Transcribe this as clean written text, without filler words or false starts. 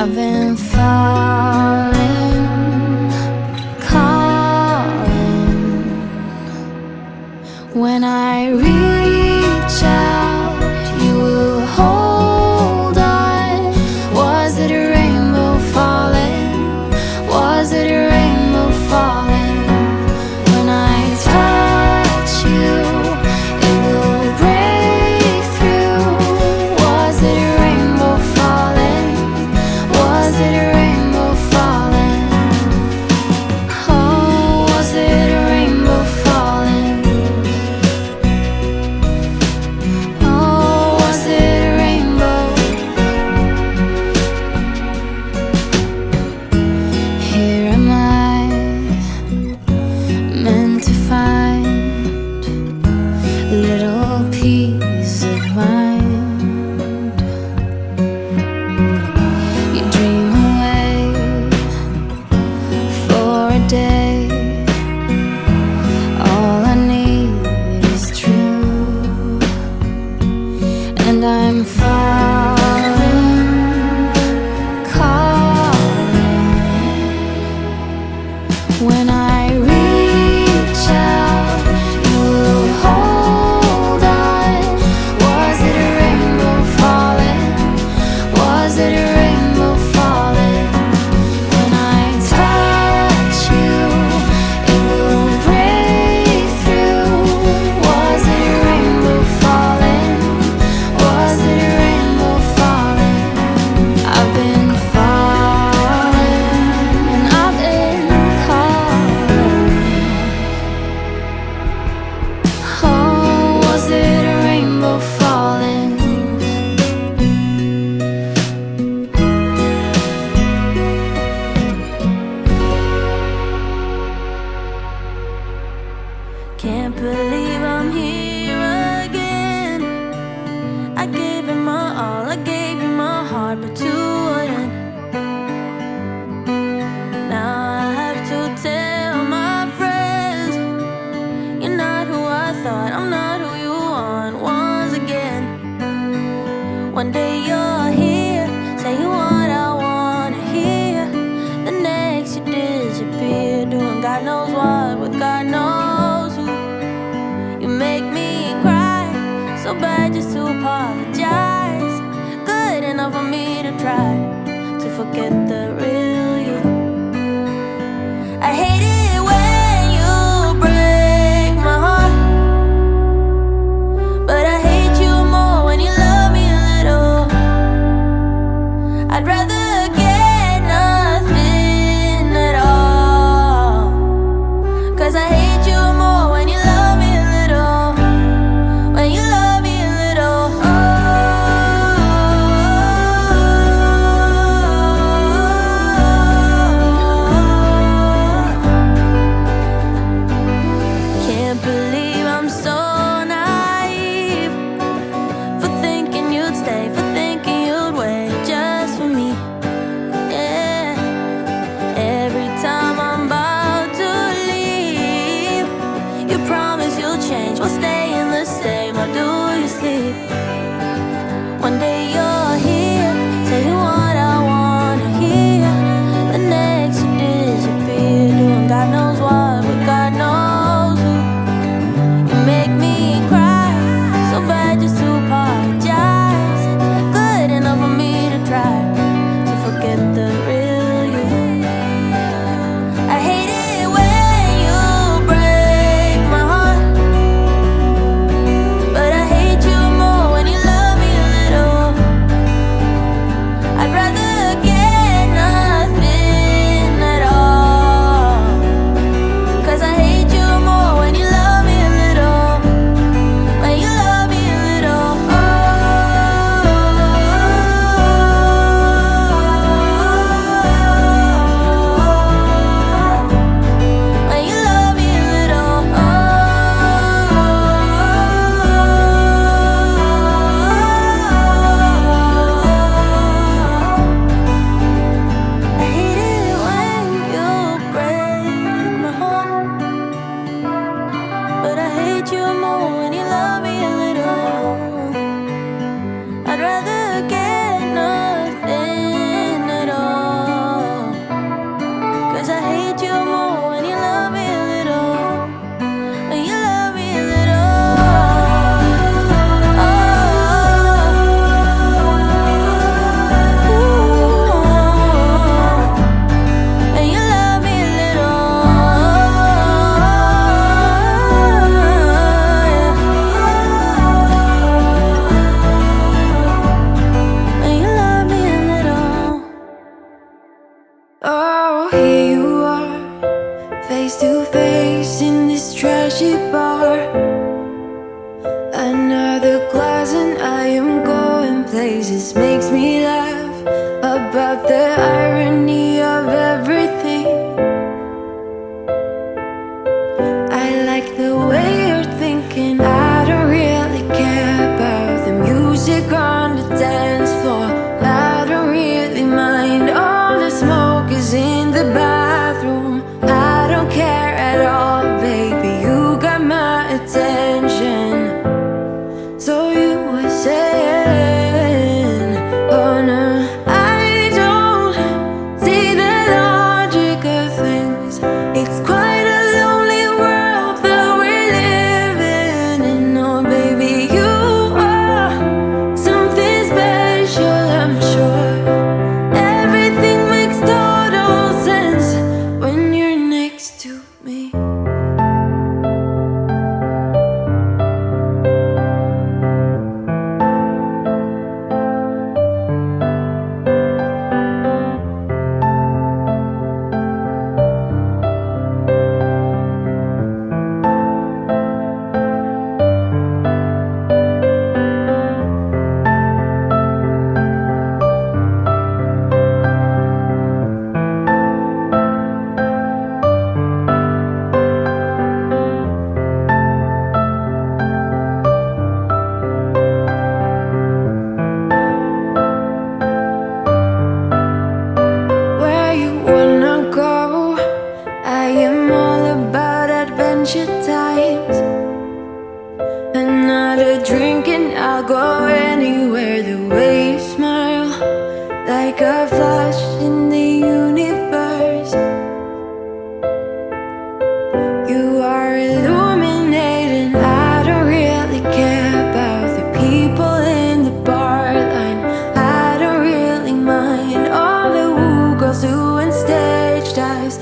I've been falling, calling. When I reach out, you will hold on. Was it a rainbow falling? Was it a rainbow falling? When I touch you, it will break through. Was it a rainbow falling? Was it a rainbow? about the irony of everything. I like the way you're thinking. I don't really care about the music on the dance floor. I don't really mind all the smoke is in the bathroom. I don't care at all, baby, you got my attention. So you were saying, oh no, I don't see the logic of things. It's quite a lonely world that we're living in. Oh baby, you are something special, I'm sure. Everything makes total sense when you're next to me. I am all about adventure times. Another drink and I'll go anywhere. The way you smile, like a flash in the universe. You are illuminating. I don't really care about the people in the bar line. I don't really mind all the woo girls doing stage dives.